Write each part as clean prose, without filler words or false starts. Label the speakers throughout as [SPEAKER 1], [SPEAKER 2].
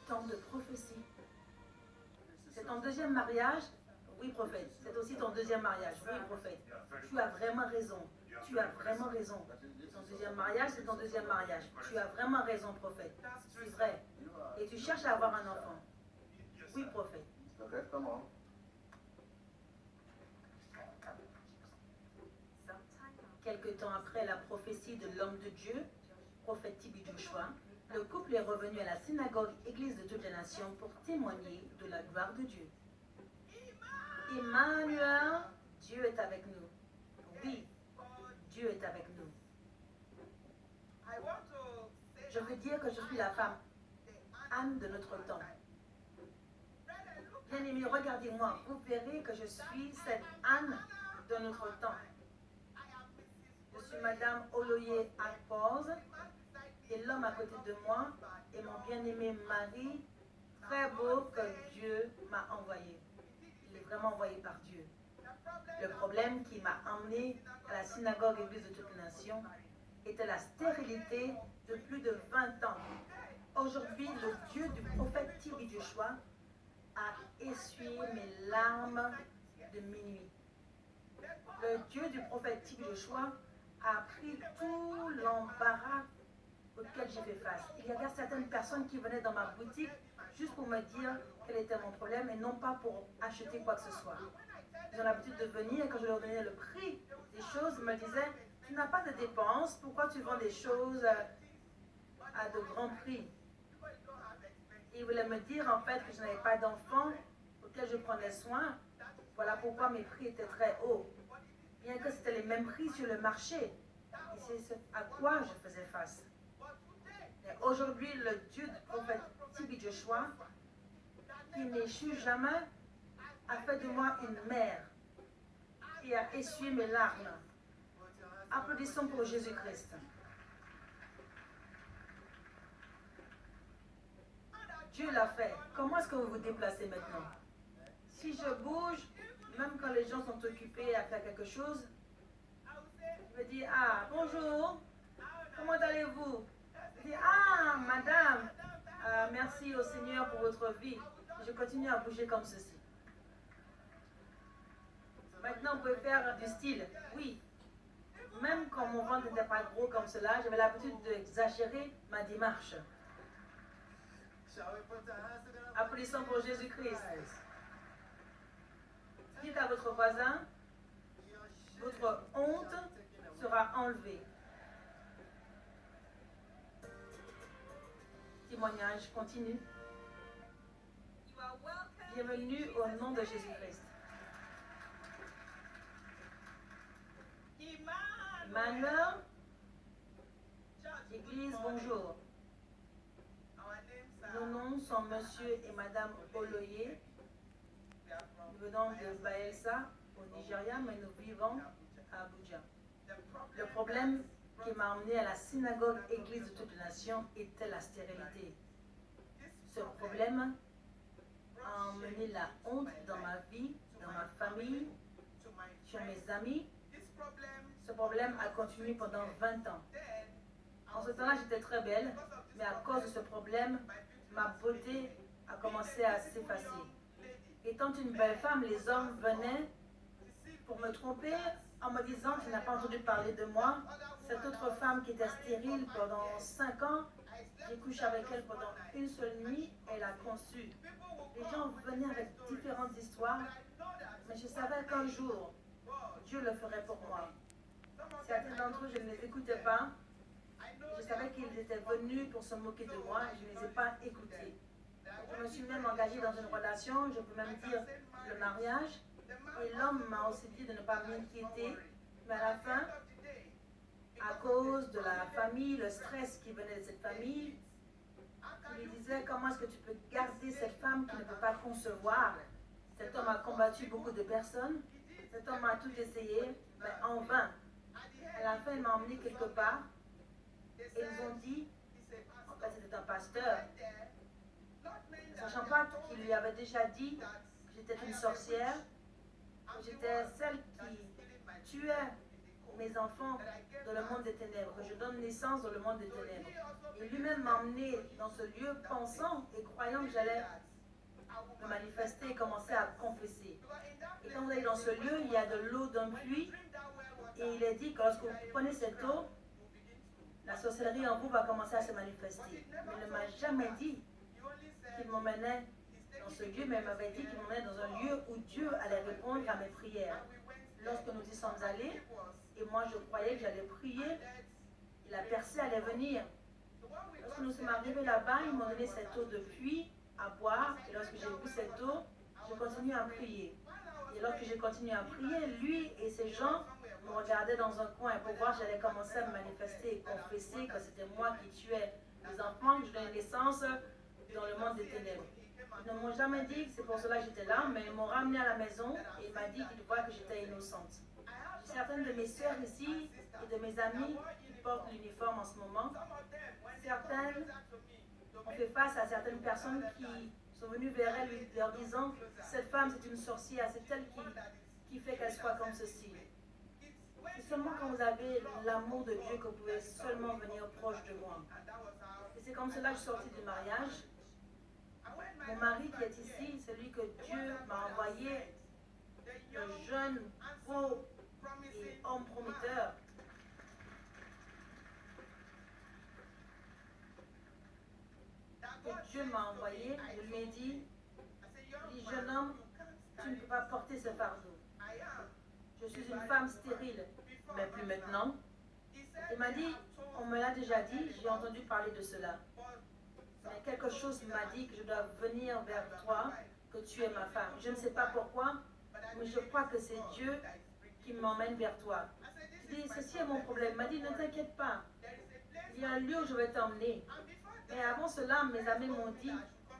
[SPEAKER 1] temps de prophétie. C'est ton deuxième mariage? Oui, prophète. C'est aussi ton deuxième mariage. Oui, prophète. Tu as vraiment raison. Tu as vraiment raison. Ton deuxième mariage, c'est ton deuxième mariage. Tu as vraiment raison, prophète. C'est vrai. Et tu cherches à avoir un enfant. Oui, prophète. Quelque temps après la prophétie de l'homme de Dieu, prophète Tibi Joshua, le couple est revenu à la synagogue Église de toutes les nations pour témoigner de la gloire de Dieu. Emmanuel, Dieu est avec nous. Oui, Dieu est avec nous. Je veux dire que je suis la femme Anne de notre temps. Bien aimé, regardez-moi, vous verrez que je suis cette Anne de notre temps. Je suis Madame Oloye Akpose et l'homme à côté de moi est mon bien-aimé mari, très beau que Dieu m'a envoyé. Il est vraiment envoyé par Dieu. Le problème qui m'a emmené à la synagogue Église de toutes les nations était la stérilité de plus de 20 ans. Aujourd'hui, le Dieu du prophète Tibi Joshua a essuyé mes larmes de minuit. Le Dieu du prophète Tibi Joshua a pris tout l'embarras auquel j'ai fait face. Il y avait certaines personnes qui venaient dans ma boutique juste pour me dire quel était mon problème et non pas pour acheter quoi que ce soit. Ils ont l'habitude de venir et quand je leur donnais le prix des choses, ils me disaient « Tu n'as pas de dépenses, pourquoi tu vends des choses à de grands prix ?» Ils voulaient me dire en fait que je n'avais pas d'enfants auxquels je prenais soin. Voilà pourquoi mes prix étaient très hauts. Bien que c'était les mêmes prix sur le marché. Et c'est à quoi je faisais face. Et aujourd'hui, le Dieu du prophète Tibi Joshua, qui n'échoue jamais, a fait de moi une mère et a essuyé mes larmes. Applaudissons pour Jésus-Christ. Dieu l'a fait. Comment est-ce que vous vous déplacez maintenant? Si je bouge, même quand les gens sont occupés à faire quelque chose, je me dis, ah, bonjour, comment allez-vous? Je dis, ah, madame, merci au Seigneur pour votre vie. Je continue à bouger comme ceci. Maintenant, on peut faire du style. Oui, même quand mon ventre n'était pas gros comme cela, j'avais l'habitude d'exagérer ma démarche. Applaudissons pour Jésus-Christ. Dites à votre voisin, votre honte sera enlevée. Témoignage continue. Bienvenue au nom de Jésus-Christ. Emmanuel, Église, bonjour. Nos noms sont Monsieur et Madame Oloye. Nous venons de Bayelsa, au Nigeria, mais nous vivons à Abuja. Le problème qui m'a emmené à la synagogue Église de toutes les nations était la stérilité. Ce problème a emmené la honte dans ma vie, dans ma famille, chez mes amis. Ce problème a continué pendant 20 ans. En ce temps-là, j'étais très belle, mais à cause de ce problème, ma beauté a commencé à s'effacer. Étant une belle femme, les hommes venaient pour me tromper en me disant « Tu n'as pas entendu parler de moi ». Cette autre femme qui était stérile pendant 5 ans, j'ai couché avec elle pendant une seule nuit et elle a conçu. Les gens venaient avec différentes histoires, mais je savais qu'un jour, Dieu le ferait pour moi. Certains d'entre eux, je ne les écoutais pas. Je savais qu'ils étaient venus pour se moquer de moi et je ne les ai pas écoutés. Je me suis même engagée dans une relation, je peux même dire le mariage. Et l'homme m'a aussi dit de ne pas m'inquiéter. Mais à la fin, à cause de la famille, le stress qui venait de cette famille, il lui disait comment est-ce que tu peux garder cette femme qui ne peut pas concevoir. Cet homme a combattu beaucoup de personnes. Cet homme a tout essayé, mais en vain. À la fin, il m'a emmené quelque part. Et ils ont dit, en fait c'était un pasteur, ne sachant pas qu'il lui avait déjà dit que j'étais une sorcière, que j'étais celle qui tuait mes enfants dans le monde des ténèbres, que je donne naissance dans le monde des ténèbres. Et lui-même m'a emmené dans ce lieu pensant et croyant que j'allais me manifester et commencer à confesser. Et quand vous allez dans ce lieu, il y a de l'eau d'un puits. Et il est dit que lorsque vous prenez cette eau, la sorcellerie en vous va commencer à se manifester. Mais il ne m'a jamais dit qu'il m'emmenait dans ce lieu, mais il m'avait dit qu'il m'emmenait dans un lieu où Dieu allait répondre à mes prières. Lorsque nous y sommes allés, et moi je croyais que j'allais prier, et la percée allait venir. Lorsque nous sommes arrivés là-bas, ils m'ont donné cette eau de puits à boire, et lorsque j'ai bu cette eau, je continue à prier. Et lorsque j'ai continué à prier, lui et ses gens me regardaient dans un coin pour voir que j'allais commencer à me manifester et confesser que c'était moi qui tuais les enfants, que je donnais naissance dans le monde des ténèbres. Ils ne m'ont jamais dit que c'est pour cela que j'étais là, mais ils m'ont ramené à la maison et il m'a dit qu'ils voient que j'étais innocente. J'ai certaines de mes sœurs ici et de mes amis qui portent l'uniforme en ce moment. Certaines ont fait face à certaines personnes qui sont venues vers elles leur disant cette femme c'est une sorcière, c'est elle qui fait qu'elle soit comme ceci. C'est seulement quand vous avez l'amour de Dieu que vous pouvez seulement venir proche de moi. Et c'est comme cela que je suis sortie du mariage. Mon mari qui est ici, celui que Dieu m'a envoyé, le jeune, beau et homme prometteur. Que Dieu m'a envoyé, je lui ai dit, jeune homme, tu ne peux pas porter ce fardeau. Je suis une femme stérile, mais plus maintenant. Il m'a dit, on me l'a déjà dit, j'ai entendu parler de cela. Mais quelque chose m'a dit que je dois venir vers toi, que tu es ma femme. Je ne sais pas pourquoi, mais je crois que c'est Dieu qui m'emmène vers toi. Je dis, ceci est mon problème. Il m'a dit, ne t'inquiète pas. Il y a un lieu où je vais t'emmener. Mais avant cela, mes amis m'ont dit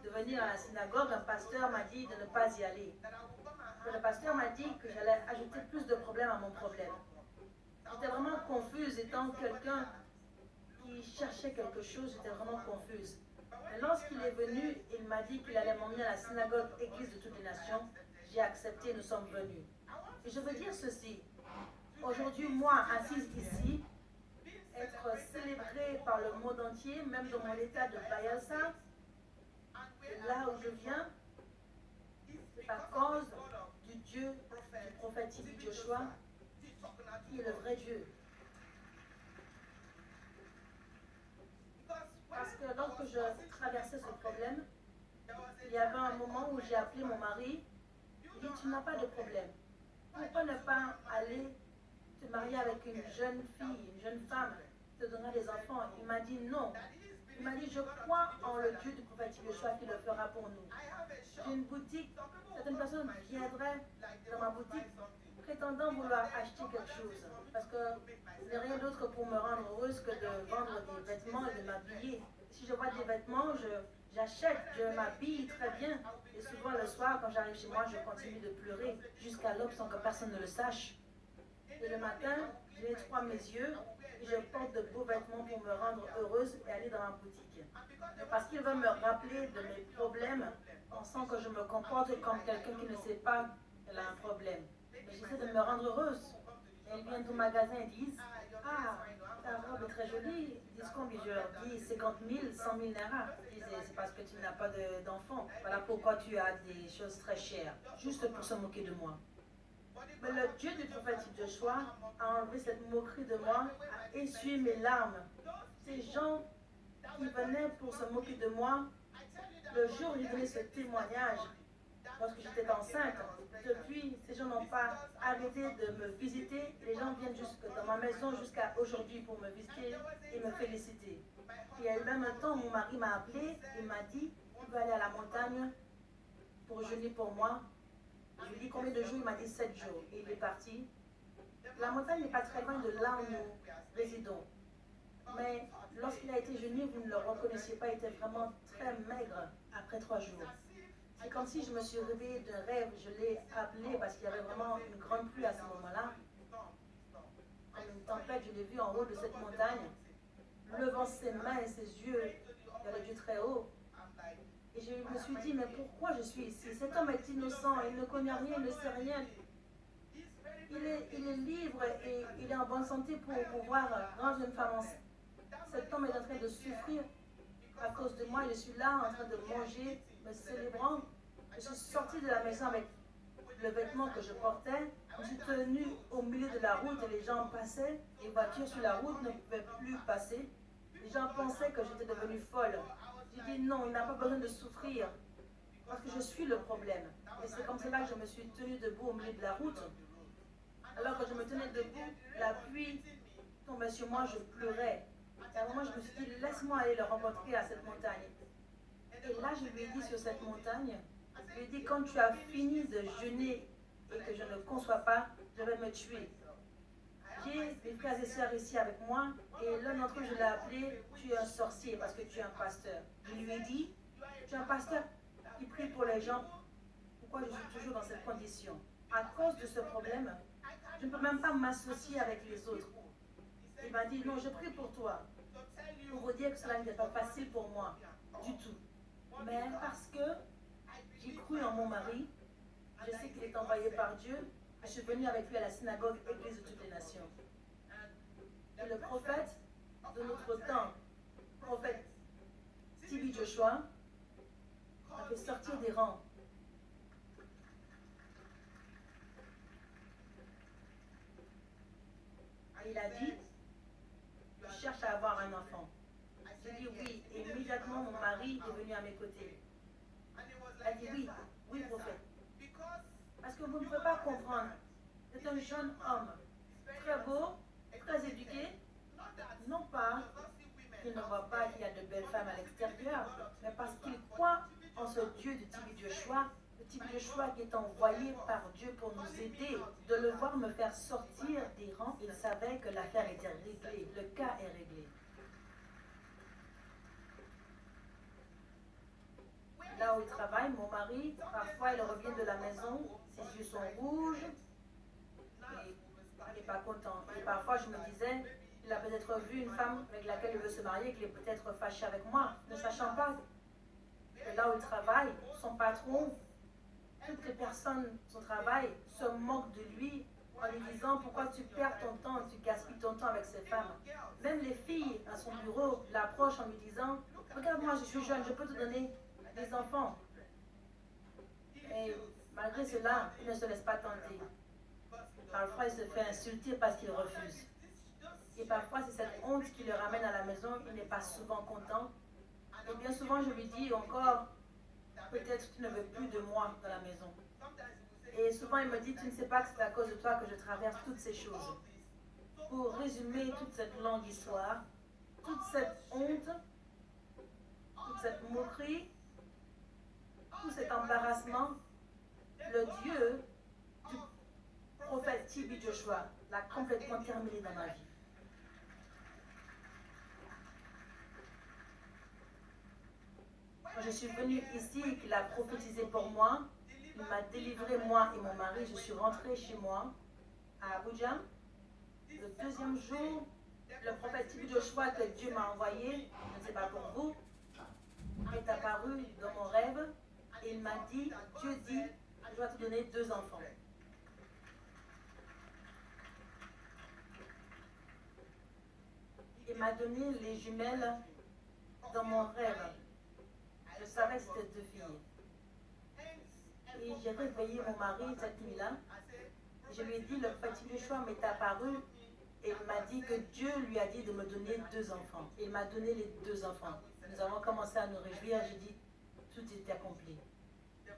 [SPEAKER 1] de venir à la synagogue. Un pasteur m'a dit de ne pas y aller. Le pasteur m'a dit que j'allais ajouter plus de problèmes à mon problème. J'étais vraiment confuse étant quelqu'un qui cherchait quelque chose, j'étais vraiment confuse. Mais lorsqu'il est venu, il m'a dit qu'il allait m'emmener à la synagogue Église de toutes les nations. J'ai accepté, nous sommes venus. Et je veux dire ceci. Aujourd'hui, moi, assise ici, être célébrée par le monde entier, même dans mon état de Bayelsa, là où je viens, c'est à cause du Dieu, du prophétique Joshua, qui est le vrai Dieu. Parce que lorsque je traversais ce problème, il y avait un moment où j'ai appelé mon mari, il dit, tu n'as pas de problème. Pourquoi ne pas aller te marier avec une jeune fille, une jeune femme, te donner des enfants? Il m'a dit non. Il m'a dit, je crois en le Dieu du prophète Joshua qui le fera pour nous. J'ai une boutique, certaines personnes viendraient dans ma boutique prétendant vouloir acheter quelque chose. Parce que il n'y a rien d'autre pour me rendre heureuse que de vendre des vêtements et de m'habiller. Si je vois des vêtements, j'achète, je m'habille très bien. Et souvent le soir, quand j'arrive chez moi, je continue de pleurer jusqu'à l'aube sans que personne ne le sache. Et le matin, je nettoie mes yeux et je porte de beaux vêtements pour me rendre heureuse et aller dans ma boutique. Mais parce qu'il veut me rappeler de mes problèmes, pensant que je me comporte comme quelqu'un qui ne sait pas qu'elle a un problème. Mais j'essaie de me rendre heureuse. Et ils viennent au magasin et disent, ah, ta robe est très jolie. Ils disent combien? Je leur dis 50 000, 100 000 naira. Ils disent, c'est parce que tu n'as pas d'enfant. Voilà pourquoi tu as des choses très chères, juste pour se moquer de moi. Mais le Dieu du prophète Joshua a enlevé cette moquerie de moi, a essuyé mes larmes. Ces gens qui venaient pour se moquer de moi, le jour où j'ai donné ce témoignage, lorsque j'étais enceinte, depuis, ces gens n'ont pas arrêté de me visiter. Les gens viennent jusque dans ma maison jusqu'à aujourd'hui pour me visiter et me féliciter. Il y a eu même un temps où mon mari m'a appelé et m'a dit, tu veux aller à la montagne pour jeûner pour moi. Je lui ai dit combien de jours, il m'a dit 7 jours. Et il est parti. La montagne n'est pas très loin de là où nous résidons. Mais lorsqu'il a été jeûné, vous ne le reconnaissiez pas, il était vraiment très maigre après 3 jours. C'est comme si je me suis réveillée d'un rêve, je l'ai appelé parce qu'il y avait vraiment une grande pluie à ce moment-là. Comme une tempête, je l'ai vu en haut de cette montagne, levant ses mains et ses yeux vers le Dieu très haut. Et je me suis dit, mais pourquoi je suis ici? Cet homme est innocent, il ne connaît rien, il ne sait rien. il est libre et il est en bonne santé pour pouvoir rendre une femme enceinte. Cet homme est en train de souffrir à cause de moi. Je suis là en train de manger, me célébrant. Je suis sortie de la maison avec le vêtement que je portais. Je suis tenue au milieu de la route et les gens passaient. Les voitures sur la route ne pouvaient plus passer. Les gens pensaient que j'étais devenue folle. J'ai dit non, il n'a pas besoin de souffrir parce que je suis le problème. Et c'est comme cela que je me suis tenue debout au milieu de la route. Alors que je me tenais debout, la pluie tombait sur moi, je pleurais. Et à un moment, je me suis dit, laisse-moi aller le rencontrer à cette montagne. Et là, je lui ai dit sur cette montagne, je lui ai dit, quand tu as fini de jeûner et que je ne conçois pas, je vais me tuer. J'ai des frères et sœurs ici avec moi, et l'un d'entre eux, je l'ai appelé, tu es un sorcier parce que tu es un pasteur. Je lui ai dit, tu es un pasteur qui prie pour les gens. Pourquoi je suis toujours dans cette condition? À cause de ce problème, je ne peux même pas m'associer avec les autres. Il m'a dit, non, je prie pour toi. Pour vous dire que cela n'était pas facile pour moi, du tout. Mais parce que j'ai cru en mon mari, je sais qu'il est envoyé par Dieu, je suis venue avec lui à la synagogue Église de toutes les nations. Et le prophète de notre temps, le prophète Tibi Joshua, m'a fait sortir des rangs. Et il a dit, je cherche à avoir un enfant. J'ai dit oui, et immédiatement mon mari est venu à mes côtés. Il a dit oui, oui prophète. Parce que vous ne pouvez pas comprendre. C'est un jeune homme, très beau, très éduqué. Non pas qu'il ne voit pas qu'il y a de belles femmes à l'extérieur, mais parce qu'il croit en ce Dieu de Tibi Joshua, le Tibi Joshua qui est envoyé par Dieu pour nous aider. De le voir me faire sortir des rangs, il savait que l'affaire était réglée, le cas est réglé. Là où il travaille, mon mari, parfois il revient de la maison, ses yeux sont rouges, et il n'est pas content. Et parfois je me disais, il a peut-être vu une femme avec laquelle il veut se marier, qu'il est peut-être fâché avec moi, ne sachant pas que là où il travaille, son patron, toutes les personnes, son travail, se moquent de lui en lui disant pourquoi tu perds ton temps, tu gaspilles ton temps avec ces femmes. Même les filles à son bureau l'approchent en lui disant, regarde-moi, je suis jeune, je peux te donner des enfants. Et malgré cela, il ne se laisse pas tenter. Parfois, il se fait insulter parce qu'il refuse. Et parfois, c'est cette honte qui le ramène à la maison. Il n'est pas souvent content. Et bien souvent, je lui dis encore, peut-être tu ne veux plus de moi dans la maison. Et souvent, il me dit, tu ne sais pas que c'est à cause de toi que je traverse toutes ces choses. Pour résumer toute cette longue histoire, toute cette honte, toute cette moquerie, tout cet embarrassement, le Dieu du prophète Tibi Joshua l'a complètement terminé dans ma vie. Quand je suis venue ici et qu'il a prophétisé pour moi, il m'a délivré, moi et mon mari. Je suis rentrée chez moi à Abuja. Le deuxième jour, le prophète Tibi Joshua que Dieu m'a envoyé, je ne sais pas pour vous, est apparu dans mon rêve et il m'a dit, Dieu dit, je dois te donner 2 enfants. Il m'a donné les jumelles dans mon rêve. Je savais que c'était 2 filles. Et j'ai réveillé mon mari cette nuit-là. Je lui ai dit, le prophète Joshua m'est apparu et il m'a dit que Dieu lui a dit de me donner 2 enfants. Il m'a donné les 2 enfants. Nous avons commencé à nous réjouir. J'ai dit, tout était accompli.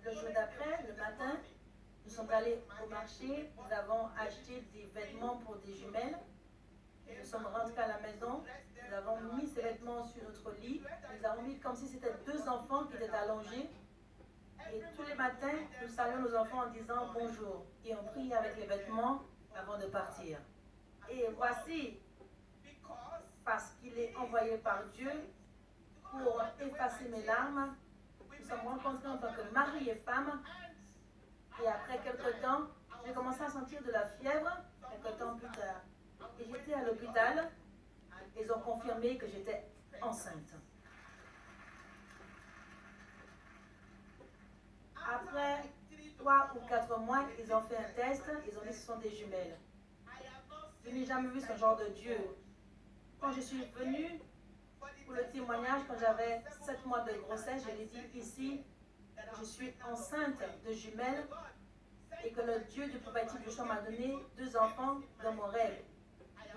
[SPEAKER 1] Le jour d'après, le matin, nous sommes allés au marché. Nous avons acheté des vêtements pour des jumelles. Nous sommes rentrés à la maison. Nous avons mis ces vêtements sur notre lit. Nous avons mis comme si c'était 2 enfants qui étaient allongés. Et tous les matins, nous saluons nos enfants en disant bonjour. Et on prie avec les vêtements avant de partir. Et voici, parce qu'il est envoyé par Dieu pour effacer mes larmes, nous sommes rencontrés en tant que mari et femme. Et après quelques temps, j'ai commencé à sentir de la fièvre, quelques temps plus tard. Et j'étais à l'hôpital. Ils ont confirmé que j'étais enceinte. Après 3 ou 4 mois, ils ont fait un test, ils ont dit que ce sont des jumelles. Je n'ai jamais vu ce genre de Dieu. Quand je suis venue pour le témoignage, quand j'avais 7 mois de grossesse, je l'ai dit ici, je suis enceinte de jumelles et que le Dieu du prophète Joshua m'a donné 2 enfants dans mon rêve.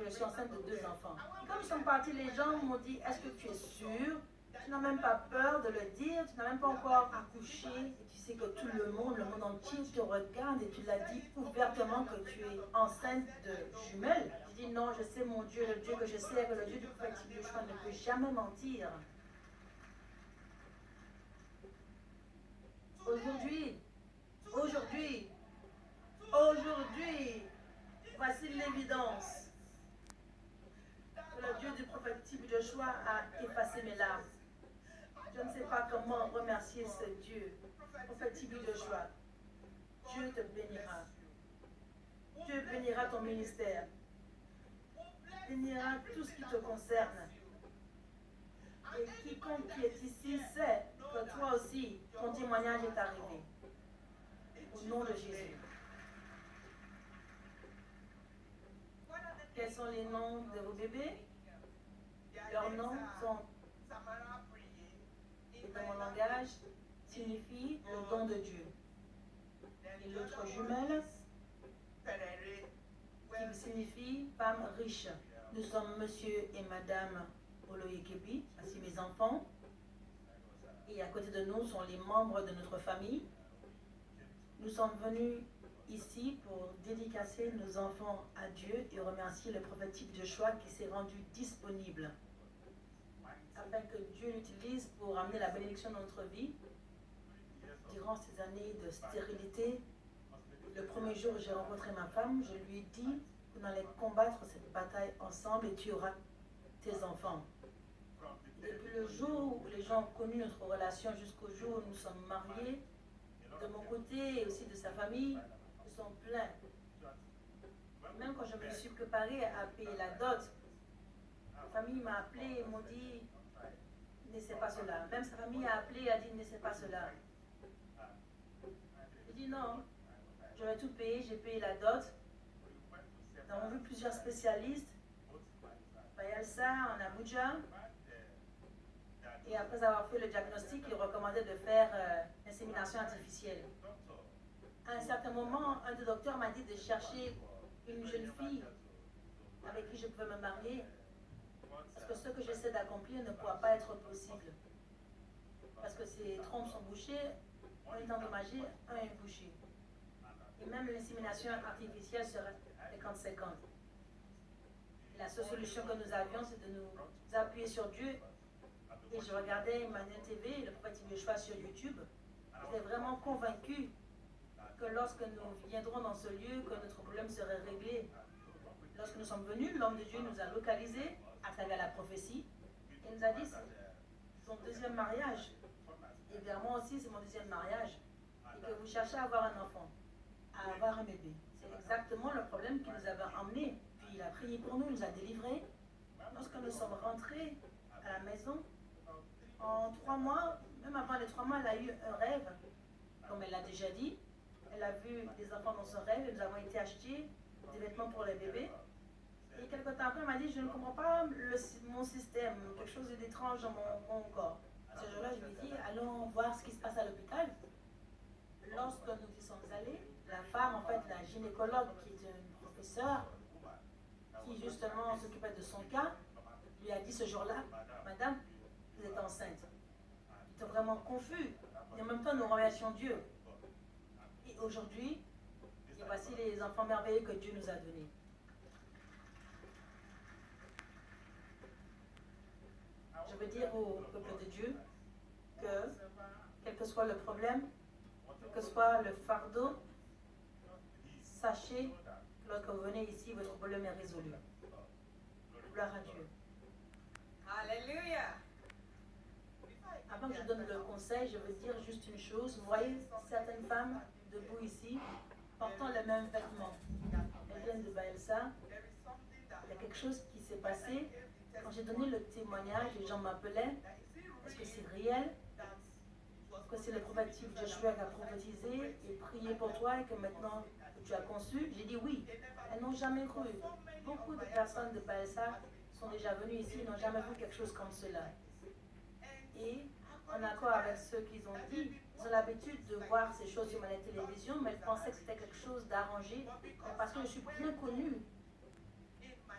[SPEAKER 1] Je suis enceinte de 2 enfants. Quand nous sommes partis, les gens m'ont dit, est-ce que tu es sûre? Tu n'as même pas peur de le dire, tu n'as même pas encore accouché. Et tu sais que tout le monde entier te regarde et tu l'as dit ouvertement que tu es enceinte de jumelles. Je dis non, je sais mon Dieu, le Dieu que je sais, que le Dieu du prophète Joshua ne peut jamais mentir. Aujourd'hui, voici l'évidence que le Dieu du prophète Joshua a effacé mes larmes. Je ne sais pas comment remercier ce Dieu. Prophète Joshua, Dieu te bénira. Dieu bénira ton ministère. Bénira tout ce qui te concerne. Et quiconque qui est ici sait que toi aussi, ton témoignage est arrivé. Au nom de Jésus. Quels sont les noms de vos bébés? Leurs noms sont, et dans mon langage, signifie le don de Dieu. Et l'autre jumelle, qui signifie femme riche. Nous sommes monsieur et madame Oloyekebi, ainsi mes enfants. Et à côté de nous sont les membres de notre famille. Nous sommes venus ici pour dédicacer nos enfants à Dieu et remercier le prophète Joshua qui s'est rendu disponible afin que Dieu l'utilise pour amener la bénédiction dans notre vie. Durant ces années de stérilité, le premier jour où j'ai rencontré ma femme, je lui ai dit qu'on allait combattre cette bataille ensemble et tu auras tes enfants. Depuis le jour où les gens ont connu notre relation jusqu'au jour où nous sommes mariés, de mon côté et aussi de sa famille, ils sont pleins. Même quand je me suis préparée à payer la dot, la famille m'a appelé et m'ont dit ne sais pas cela. Même sa famille a appelé et a dit ne sais pas cela. J'ai dit non, j'aurais tout payé, j'ai payé la dot. Nous avons vu plusieurs spécialistes, Bayelsa, en Abuja. Et après avoir fait le diagnostic, ils recommandaient de faire l'insémination artificielle. À un certain moment, un des docteurs m'a dit de chercher une jeune fille avec qui je pouvais me marier. Parce que ce que j'essaie d'accomplir ne pourra pas être possible. Parce que ses trompes sont bouchées, on est endommagé, un est bouché. Et même l'insémination artificielle serait 50-50. La seule solution que nous avions, c'est de nous appuyer sur Dieu. Et je regardais Emmanuel TV, le prophète Joshua sur YouTube. J'étais vraiment convaincu que lorsque nous viendrons dans ce lieu, que notre problème serait réglé. Lorsque nous sommes venus, l'homme de Dieu nous a localisés à travers la prophétie. Il nous a dit c'est son deuxième mariage. Et bien moi aussi, c'est mon deuxième mariage. Et que vous cherchez à avoir un enfant, à avoir un bébé. C'est exactement le problème qui nous avait emmenés. Puis il a prié pour nous, il nous a délivrés. Lorsque nous sommes rentrés à la maison, en 3 mois, même avant les 3 mois, elle a eu un rêve, comme elle l'a déjà dit. Elle a vu des enfants dans son rêve et nous avons été acheter des vêtements pour les bébés. Et quelque temps après, elle m'a dit, je ne comprends pas mon système, quelque chose d'étrange dans mon corps. Ce jour-là, je lui ai dit, allons voir ce qui se passe à l'hôpital. Lorsque nous y sommes allés, la femme, en fait, la gynécologue, qui est une professeure, qui justement s'occupait de son cas, lui a dit ce jour-là, madame, vous êtes enceinte. J'étais vraiment confus. Et en même temps, nous remercions Dieu. Et aujourd'hui, et voici les enfants merveilleux que Dieu nous a donnés. Je veux dire au peuple de Dieu que, quel que soit le problème, quel que soit le fardeau, sachez que lorsque vous venez ici, votre problème est résolu. Gloire à Dieu.
[SPEAKER 2] Alléluia.
[SPEAKER 1] Avant que je donne le conseil, je veux dire juste une chose. Vous voyez certaines femmes debout ici, portant les mêmes vêtements. Elles viennent de Bayelsa. Il y a quelque chose qui s'est passé. Quand j'ai donné le témoignage, les gens m'appelaient. Est-ce que c'est réel? que c'est le prophète Joshua qui a prophétisé et prié pour toi et que maintenant tu as conçu? J'ai dit oui. Elles n'ont jamais cru. Beaucoup de personnes de Baelsa sont déjà venues ici et n'ont jamais vu quelque chose comme cela. Et en accord avec ce qu'ils ont dit, ils ont l'habitude de voir ces choses sur la télévision, mais ils pensaient que c'était quelque chose d'arrangé. Parce que je suis bien connue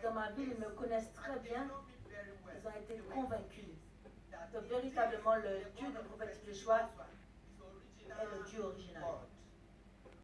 [SPEAKER 1] dans ma ville, ils me connaissent très bien. Ils ont été convaincus que véritablement le Dieu du prophète Joshua est le Dieu original.